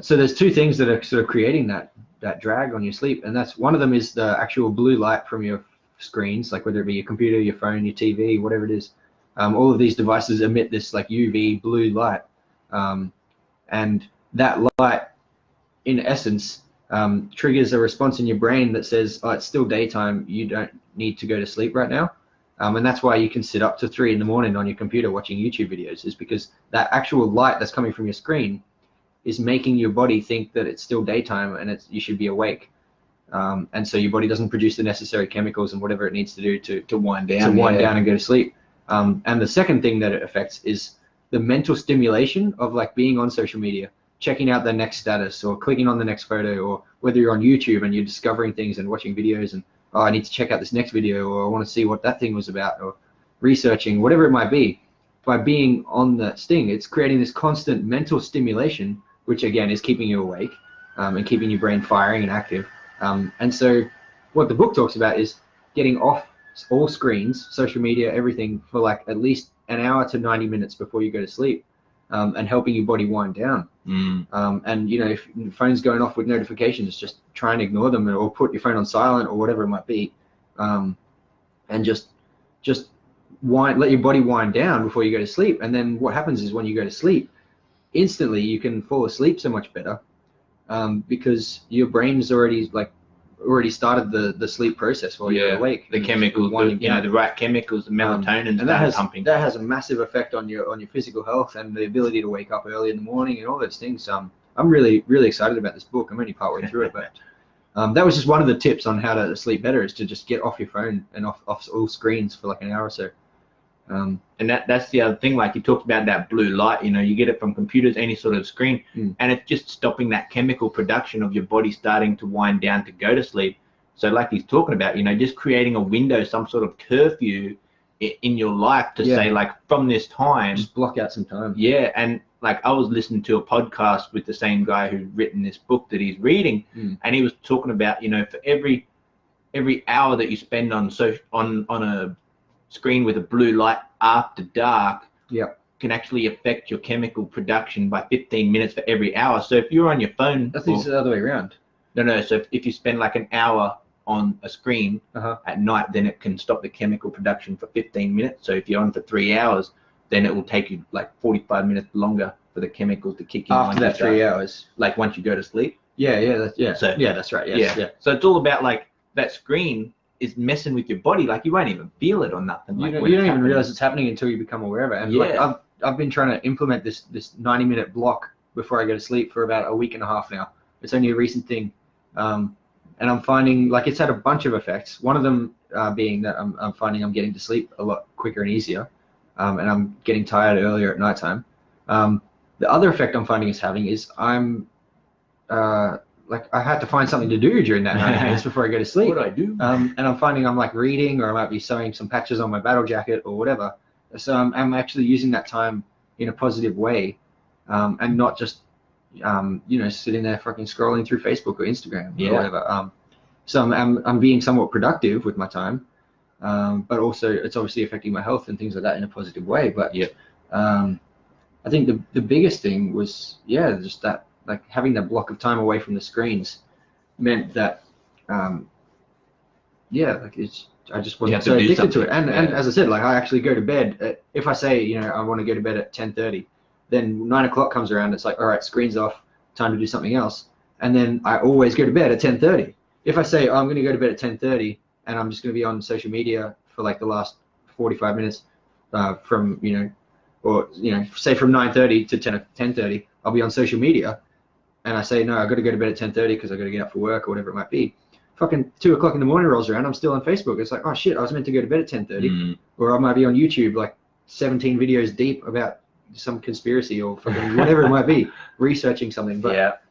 so there's two things that are sort of creating that drag on your sleep, and that's one of them is the actual blue light from your screens, like whether it be your computer, your phone, your TV, whatever it is. All of these devices emit this like UV blue light, and that light, in essence, triggers a response in your brain that says, "Oh, it's still daytime. You don't need to go to sleep right now." And that's why you can sit up to 3 a.m. on your computer watching YouTube videos, is because that actual light that's coming from your screen is making your body think that it's still daytime and you should be awake. And so your body doesn't produce the necessary chemicals and whatever it needs to do to wind down and go to sleep. And the second thing that it affects is the mental stimulation of like being on social media, checking out the next status or clicking on the next photo, or whether you're on YouTube and you're discovering things and watching videos and, oh, I need to check out this next video, or I want to see what that thing was about, or researching, whatever it might be. By being on that thing, it's creating this constant mental stimulation, which again is keeping you awake, and keeping your brain firing and active. And so what the book talks about is getting off all screens, social media, everything, for like at least an hour to 90 minutes before you go to sleep, and helping your body wind down. And you know, if your phone's going off with notifications, just try and ignore them, or put your phone on silent or whatever it might be, and just let your body wind down before you go to sleep. And then what happens is when you go to sleep, instantly you can fall asleep so much better, because your brain's already started the sleep process while you're awake. The chemicals, the right chemicals, the melatonin, and that has a massive effect on your physical health and the ability to wake up early in the morning and all those things. I'm really excited about this book. I'm only partway through it, but that was just one of the tips on how to sleep better, is to just get off your phone and off all screens for like an hour or so. And that's the other thing, like you talked about that blue light, you know, you get it from computers, any sort of screen, and it's just stopping that chemical production of your body starting to wind down to go to sleep. So like he's talking about, you know, just creating a window, some sort of curfew in your life to say, like, from this time, just block out some time. And like I was listening to a podcast with the same guy who's written this book that he's reading, and he was talking about, you know, for every hour that you spend on a screen with a blue light after dark, can actually affect your chemical production by 15 minutes for every hour. So if you're on your phone, I think it's the other way around. No. So if you spend like an hour on a screen at night, then it can stop the chemical production for 15 minutes. So if you're on for 3 hours, then it will take you like 45 minutes longer for the chemicals to kick in after that 3 hours. Like once you go to sleep. So that's right. Yeah. So it's all about like that screen. is messing with your body. Like you won't even feel it or nothing. You don't even realize it's happening until you become aware of it. And Yeah. like I've been trying to implement this 90-minute block before I go to sleep for about a week and a half now. It's only a recent thing, and I'm finding like it's had a bunch of effects. One of them being that I'm finding I'm getting to sleep a lot quicker and easier, and I'm getting tired earlier at nighttime. The other effect I'm finding it's having is I'm like I had to find something to do during that 90 minutes before I go to sleep. What do I do? And I'm finding I'm like reading, or I might be sewing some patches on my battle jacket or whatever. So I'm actually using that time in a positive way, and not just sitting there fucking scrolling through Facebook or Instagram or whatever. So I'm being somewhat productive with my time, but also it's obviously affecting my health and things like that in a positive way. But I think the biggest thing was just that, like having that block of time away from the screens meant that I just wasn't so addicted to it. And as I said, like I actually go to bed if I say I want to go to bed at 10:30, then 9 o'clock comes around, it's like, all right, screen's off, time to do something else. And then I always go to bed at 10:30. If I say, I'm going to go to bed at 10:30 and I'm just going to be on social media for like the last 45 minutes from say from 9:30 to 10:30, I'll be on social media. And I say, no, I've got to go to bed at 10:30 because I've got to get up for work or whatever it might be. Fucking 2 o'clock in the morning rolls around, I'm still on Facebook. It's like, oh shit, I was meant to go to bed at 10:30. Or I might be on YouTube like 17 videos deep about some conspiracy or fucking whatever it might be, researching something. But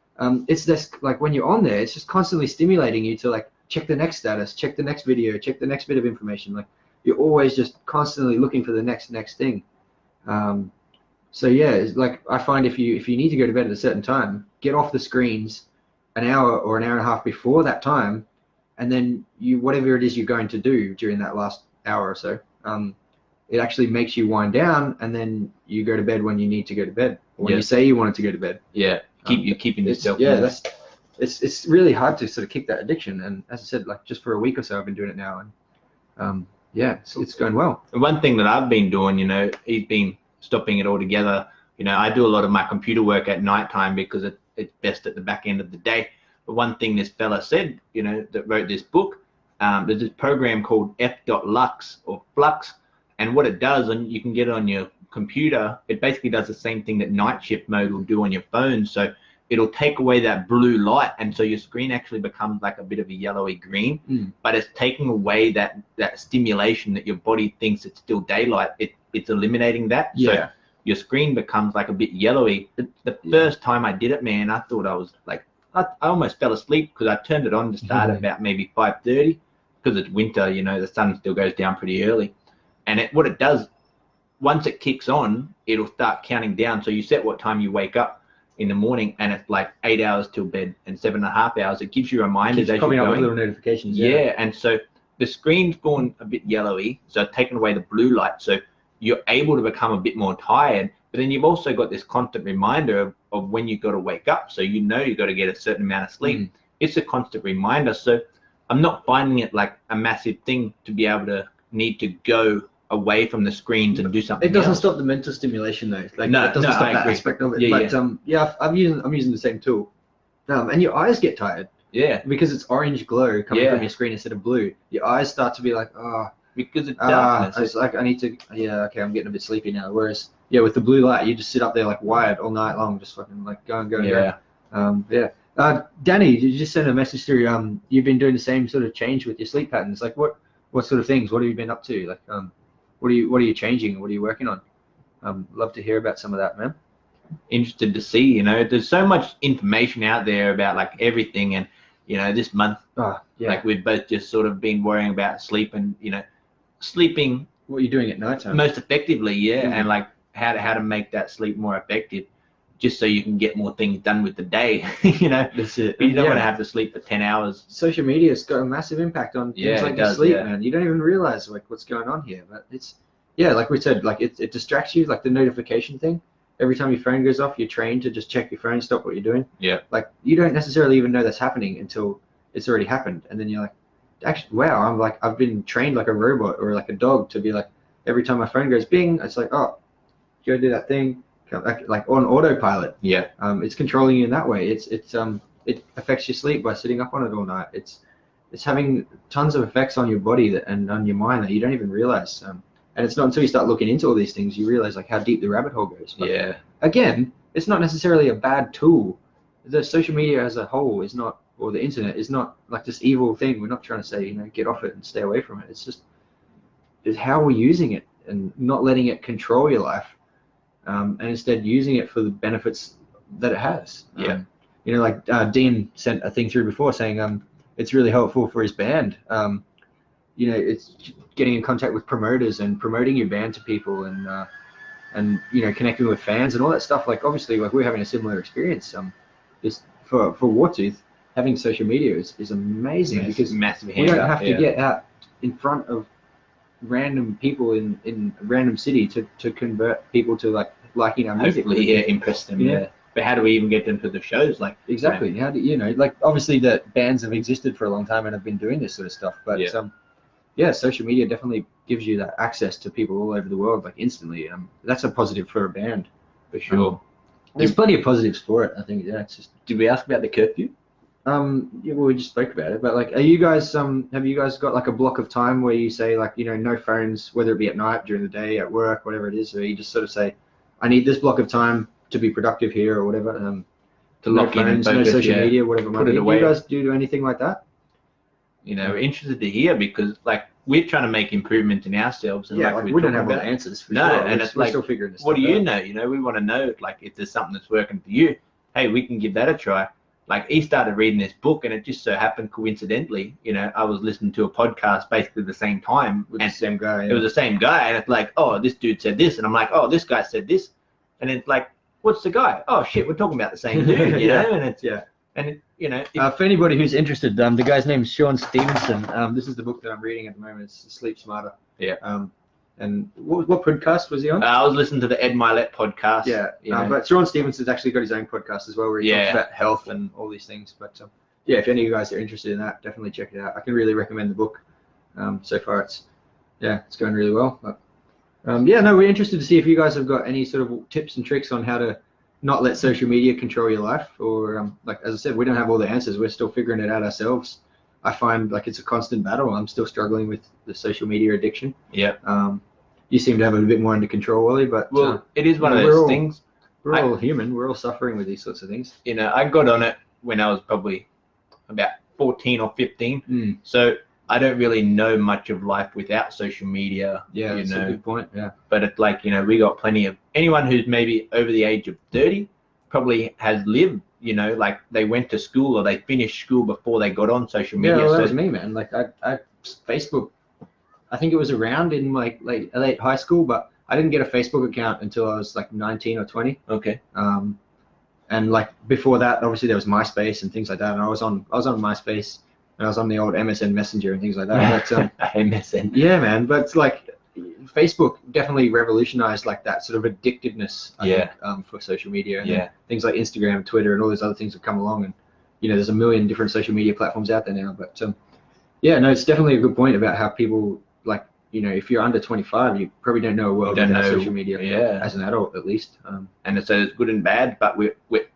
it's this, like when you're on there, it's just constantly stimulating you to like check the next status, check the next video, check the next bit of information. Like you're always just constantly looking for the next thing. So yeah, it's like I find if you need to go to bed at a certain time, get off the screens an hour or an hour and a half before that time, and then whatever it is you're going to do during that last hour or so, it actually makes you wind down, and then you go to bed when you need to go to bed, or when you say you wanted to go to bed. Yeah, keeping yourself. Yeah, it's really hard to sort of kick that addiction. And as I said, like just for a week or so, I've been doing it now, and it's going well. One thing that I've been doing, he's been stopping it altogether. I do a lot of my computer work at nighttime because it's best at the back end of the day. But one thing this fella said, that wrote this book, there's this program called F.Lux or Flux, and what it does, and you can get it on your computer, it basically does the same thing that night shift mode will do on your phone. So it'll take away that blue light, and so your screen actually becomes like a bit of a yellowy green, but it's taking away that stimulation that your body thinks it's still daylight. It's eliminating that. So your screen becomes like a bit yellowy. The first time I did it, man, I thought I was like, I almost fell asleep because I turned it on to start at about maybe 5:30 because it's winter, the sun still goes down pretty early. And what it does, once it kicks on, it'll start counting down. So you set what time you wake up in the morning, and it's like 8 hours till bed and 7.5 hours. It gives you reminders as you're going. With little notifications. Yeah, and so the screen's gone a bit yellowy, so it's taken away the blue light. So you're able to become a bit more tired, but then you've also got this constant reminder of when you've got to wake up. So you've got to get a certain amount of sleep. It's a constant reminder. So I'm not finding it like a massive thing to be able to need to go away from the screens and do something. It doesn't else. stop the mental stimulation though. Like no, it doesn't stop that aspect of it. I'm using the same tool. And your eyes get tired. Yeah. Because it's orange glow coming from your screen instead of blue. Your eyes start to be like, because it's darkness. It's like I need to. Okay, I'm getting a bit sleepy now. Whereas with the blue light, you just sit up there like wired all night long, just fucking like go. Danny, did you just send a message through? You've been doing the same sort of change with your sleep patterns. Like what sort of things? What have you been up to? Like what are you changing? What are you working on? Love to hear about some of that, man. Interested to see. There's so much information out there about like everything, and this month, like we've both just sort of been worrying about sleep and sleeping. What you're doing at nighttime. Most effectively, and like how to make that sleep more effective, just so you can get more things done with the day. That's it. You don't want to have to sleep for 10 hours. Social media's got a massive impact on things like your sleep, man. You don't even realize like what's going on here, but it's like we said, like it distracts you, like the notification thing. Every time your phone goes off, you're trained to just check your phone, stop what you're doing. Yeah. Like you don't necessarily even know that's happening until it's already happened, and then you're like, actually, wow, I've been trained like a robot or like a dog to be like, every time my phone goes bing, it's like, oh, go do that thing, like on autopilot. It's controlling you in that way. It affects your sleep by sitting up on it all night. it's having tons of effects on your body and on your mind that you don't even realize. And it's not until you start looking into all these things you realize like how deep the rabbit hole goes. But Yeah. again, it's not necessarily a bad tool. The social media as a whole is not, or the internet is not like this evil thing. We're not trying to say, you know, get off it and stay away from it. It's just it's how we're using it and not letting it control your life, and instead using it for the benefits that it has. Yeah. You know, like Dean sent a thing through before saying it's really helpful for his band. You know, it's getting in contact with promoters and promoting your band to people and you know, connecting with fans and all that stuff. Like obviously, like we're having a similar experience. Just for Wartooth, having social media is amazing because massive we don't have to get out in front of random people in a random city to convert people to like liking our music. Hopefully, impress them. Yeah. But how do we even get them to the shows? Like exactly. How do you know? Like obviously, the bands have existed for a long time and have been doing this sort of stuff. But yeah, social media definitely gives you that access to people all over the world, like instantly. That's a positive for a band, for sure. There's plenty of positives for it. I think. Yeah, it's just. Did we ask about the curfew? Yeah, well, we just spoke about it. But like, are you guys have you guys got like a block of time where you say like, you know, no phones, whether it be at night, during the day, at work, whatever it is, or you just sort of say, I need this block of time to be productive here or whatever. To lock in and focus, no social media, whatever. Put it away. Do you guys do anything like that? You know, we're interested to hear because like we're trying to make improvements in ourselves, and yeah, like we don't have all the answers. For no, sure. and it's like, still figuring this what do stuff you out. know? You know, we want to know like if there's something that's working for you. Hey, we can give that a try. Like he started reading this book, and it just so happened coincidentally, you know, I was listening to a podcast basically the same time with the same guy. It was the same guy, and it's like, oh, this dude said this, and I'm like, oh, this guy said this, and it's like, what's the guy? Oh shit, we're talking about the same dude, you know? And it's and it, you know, for anybody who's interested, the guy's name is Sean Stevenson. This is the book that I'm reading at the moment. It's Sleep Smarter. Yeah. And what podcast was he on? I was listening to the Ed Milet podcast. Yeah. But Sean Stevenson's actually got his own podcast as well, where he talks about health and all these things. But yeah, if any of you guys are interested in that, definitely check it out. I can really recommend the book. So far, it's going really well. But we're interested to see if you guys have got any sort of tips and tricks on how to not let social media control your life, or like as I said, we don't have all the answers. We're still figuring it out ourselves. I find like it's a constant battle. I'm still struggling with the social media addiction. Yeah. You seem to have it a bit more under control, Wally, but it is one of those things. We're all human. We're all suffering with these sorts of things. You know, I got on it when I was probably about 14 or 15. So I don't really know much of life without social media. Yeah, that's a good point. Yeah. But it's like, you know, we got plenty of anyone who's maybe over the age of 30 probably has lived, you know, like they went to school or they finished school before they got on social media. Yeah, well, that was me, man. Like I Facebook, I think it was around in like late high school, but I didn't get a Facebook account until I was like 19 or 20. Okay. And like before that, obviously there was MySpace and things like that. And I was on MySpace. And I was on the old MSN Messenger and things like that. But, MSN. Yeah, man. But it's like Facebook definitely revolutionized like that sort of addictiveness. I think, for social media. And things like Instagram, Twitter, and all those other things have come along. And you know, there's a million different social media platforms out there now. But it's definitely a good point about how people like, you know, if you're under 25, you probably don't know a world without social media. As an adult, at least. And so it's good and bad, but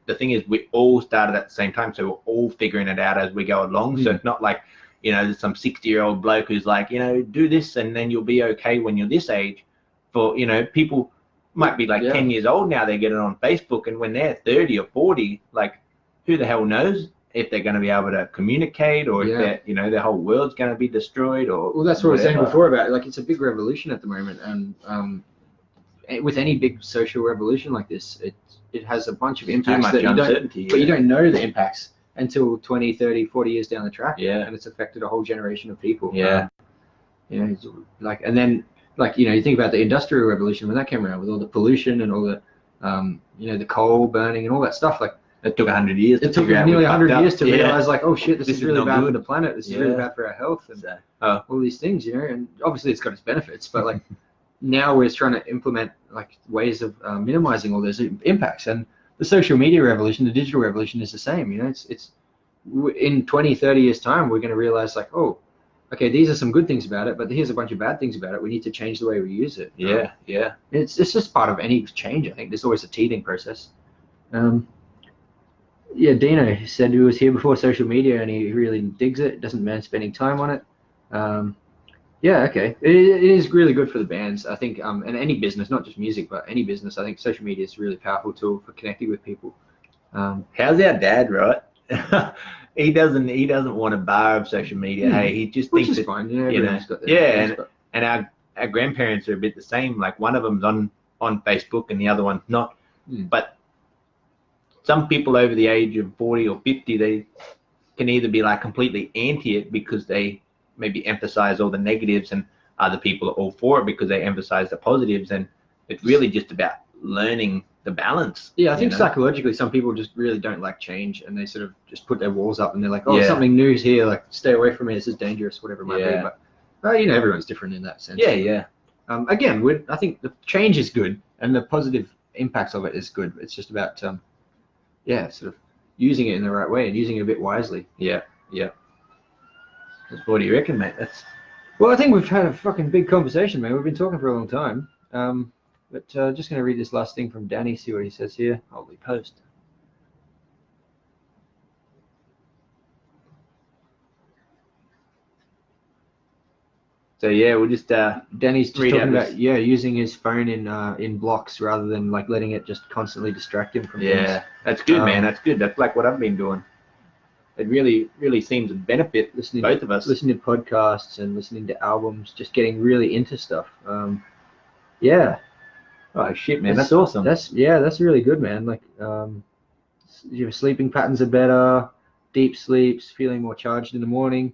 the thing is, we all started at the same time, so we're all figuring it out as we go along. So it's not like, you know, there's some 60-year-old bloke who's like, you know, do this and then you'll be okay when you're this age. For, you know, people might be like 10 years old now, they're getting on Facebook, and when they're 30 or 40, like, who the hell knows if they're going to be able to communicate, or if they're, you know, their whole world's going to be destroyed, or well, that's what I was saying before about it. Like, it's a big revolution at the moment, and with any big social revolution like this, it has a bunch of impacts that you don't know the impacts until 20, 30, 40 years down the track. And it's affected a whole generation of people. You know, like, and then like, you know, you think about the Industrial Revolution when that came around with all the pollution and all the you know, the coal burning and all that stuff. Like, it took 100 years. It took nearly 100 years to realize, like, oh shit, this is really bad for the planet. This is really bad for our health, and all these things, you know. And obviously, it's got its benefits, but like now we're trying to implement like ways of minimizing all those impacts. And the social media revolution, the digital revolution, is the same. You know, it's in 20, 30 years time, we're going to realize, like, oh, okay, these are some good things about it, but here's a bunch of bad things about it. We need to change the way we use it. It's just part of any change. I think there's always a teething process. Yeah, Dino said he was here before social media and he really digs it. Doesn't mind spending time on it. Yeah, okay. It is really good for the bands, I think, and any business, not just music, but any business. I think social media is a really powerful tool for connecting with people. How's our dad, right? he doesn't want a bar of social media. Hey, he just Which thinks is that, fine. You know, you know, everyone's got their yeah, things, but and our grandparents are a bit the same. Like one of them's on Facebook and the other one's not. But some people over the age of 40 or 50, they can either be like completely anti it because they maybe emphasize all the negatives, and other people are all for it because they emphasize the positives. And it's really just about learning the balance. yeah, I think psychologically some people just really don't like change and they sort of just put their walls up and they're like, oh, Yeah. something new's here, like stay away from me, this is dangerous, whatever it might be. Yeah. But you know, everyone's different in that sense. Yeah. Again, I think the change is good and the positive impacts of it is good. It's just about sort of using it in the right way and using it a bit wisely. Yeah. What do you reckon, mate? Well, I think we've had a fucking big conversation, man. We've been talking for a long time. But just going to read this last thing from Danny, see what he says here. Holy post. So yeah, we'll just Danny's just read talking out about using his phone in blocks rather than like letting it just constantly distract him from things. Yeah, that's good, man. That's good. That's like what I've been doing. It really seems to benefit both of us. Listening to podcasts and listening to albums, just getting really into stuff. Yeah. Oh shit, man, that's awesome. That's really good, man. Like your sleeping patterns are better, deep sleeps, feeling more charged in the morning,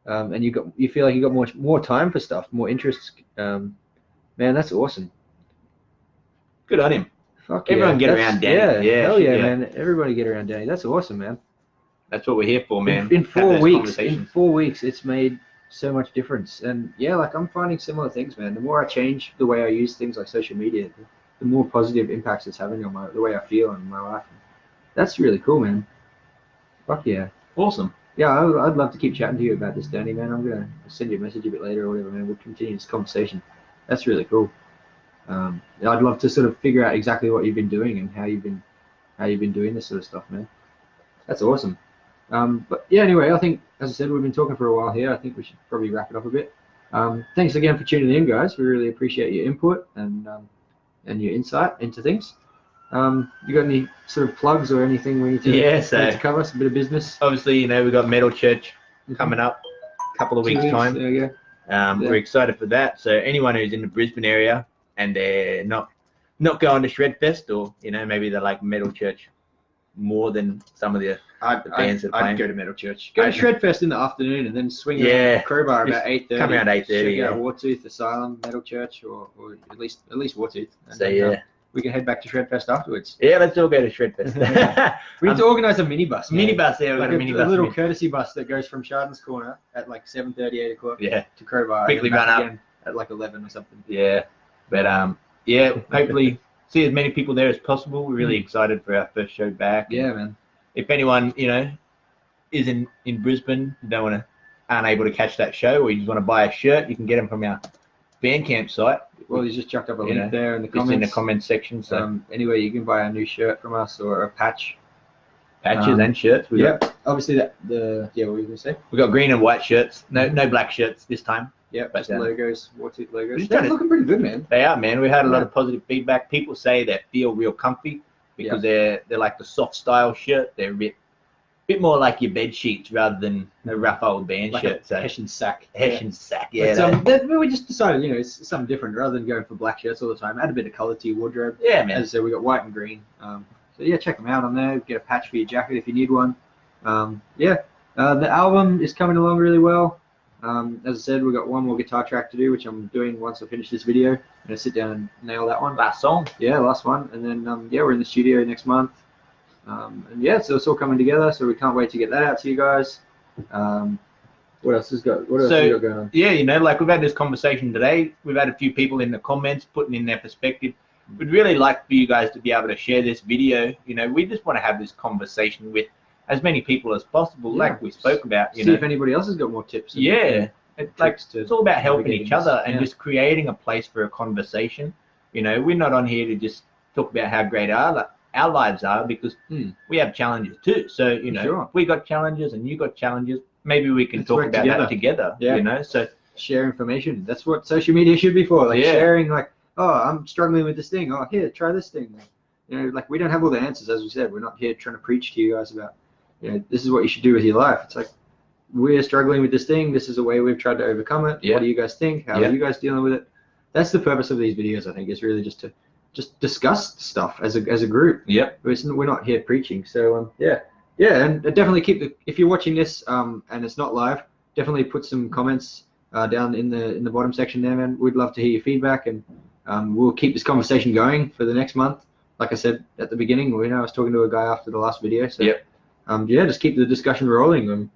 and you feel like you got more time for stuff, more interests. Man, that's awesome. Good on him. Fuck Everyone get around Danny. Yeah, hell yeah, man. Everybody get around Danny. That's awesome, man. That's what we're here for, man. In 4 weeks, it's made so much difference. And yeah, like I'm finding similar things, man. The more I change the way I use things like social media, the more positive impacts it's having on the way I feel in my life. That's really cool, man. Fuck yeah. Awesome. Yeah, I'd love to keep chatting to you about this, Danny, man. I'm gonna send you a message a bit later or whatever, man. We'll continue this conversation. That's really cool. I'd love to sort of figure out exactly what you've been doing and how you've been doing this sort of stuff, man. That's awesome. But yeah, anyway, I think, as I said, we've been talking for a while here. I think we should probably wrap it up a bit. Thanks again for tuning in, guys. We really appreciate your input and your insight into things. You got any sort of plugs or anything we need to cover? Some bit of business. Obviously, we've got Metal Church coming up a couple of weeks' time. There you go. We're excited for that. So anyone who's in the Brisbane area and they're not going to Shredfest, or maybe they like Metal Church more than some of the bands that are playing. I'd go to Metal Church. Go to Shredfest in the afternoon and then swing around Crowbar about 8:30. Come around 8:30. Check out Wartooth, Asylum, Metal Church, or at least Wartooth. So we can head back to Shredfest afterwards. Yeah, let's all go to Shredfest. We need to organise a minibus. Minibus, yeah, like a little courtesy bus that goes from Chardon's Corner at like 7:30, 8 o'clock. Yeah. To Crowbar. Quickly run up at like 11 or something. Yeah, but hopefully see as many people there as possible. We're really excited for our first show back. Yeah, man. If anyone is in Brisbane, aren't able to catch that show, or you just want to buy a shirt, you can get them from our Bandcamp site. Well, he's just chucked up a link there in the comments. Just in the comments section. So anyway, you can buy a new shirt from us or a patch. Patches and shirts. Obviously what were you gonna say? We got green and white shirts. No black shirts this time. Yeah, but logos, Wartooth logos. They're looking pretty good, man. They are, man. We had a lot of positive feedback. People say they feel real comfy because they're like the soft style shirt. They're a bit more like your bed sheets rather than a rough old band like shirt. So Hessian sack. Yeah. But, we just decided, it's something different rather than going for black shirts all the time. Add a bit of colour to your wardrobe. Yeah, man. As I said, we got white and green. So yeah, check them out on there. Get a patch for your jacket if you need one. The album is coming along really well. As I said, we've got one more guitar track to do, which I'm doing once I finish this video. I'm going to sit down and nail that one. Last song. Yeah, last one. And then, we're in the studio next month. So it's all coming together, so we can't wait to get that out to you guys. What else we got going on? Yeah, like we've had this conversation today. We've had a few people in the comments putting in their perspective. We'd really like for you guys to be able to share this video. We just want to have this conversation with as many people as possible, like we spoke about. See if anybody else has got more tips. It's all about helping each other and just creating a place for a conversation. We're not on here to just talk about how great our our lives are, because we have challenges too. So, you know, Sure. if we got challenges and you got challenges, maybe we can Let's talk work about that together, Yeah. you know? So share information. That's what social media should be for. Like Yeah. sharing, like, oh, I'm struggling with this thing. Oh, here, try this thing. You know, like we don't have all the answers, as we said. We're not here trying to preach to you guys about, you know, this is what you should do with your life. It's like, we're struggling with this thing. This is a way we've tried to overcome it. Yeah. What do you guys think? How are you guys dealing with it? That's the purpose of these videos, I think, is really just to discuss stuff as a group. Yep. We're not here preaching. So yeah, and definitely if you're watching this and it's not live, definitely put some comments down in the bottom section there, man. We'd love to hear your feedback, and we'll keep this conversation going for the next month. Like I said at the beginning, I was talking to a guy after the last video. So just keep the discussion rolling.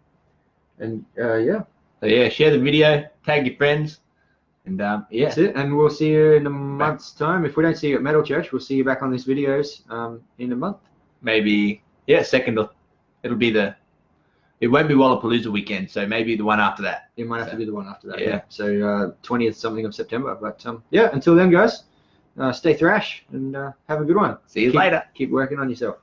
So yeah, share the video, tag your friends, and that's it. And we'll see you in a month's time. If we don't see you at Metal Church, we'll see you back on these videos in a month. Maybe second, or it won't be Wallapalooza weekend, so maybe the one after that. It might have to be the one after that. Yeah. So 20th something of September. But until then, guys, stay thrash and have a good one. See you later. Keep working on yourself.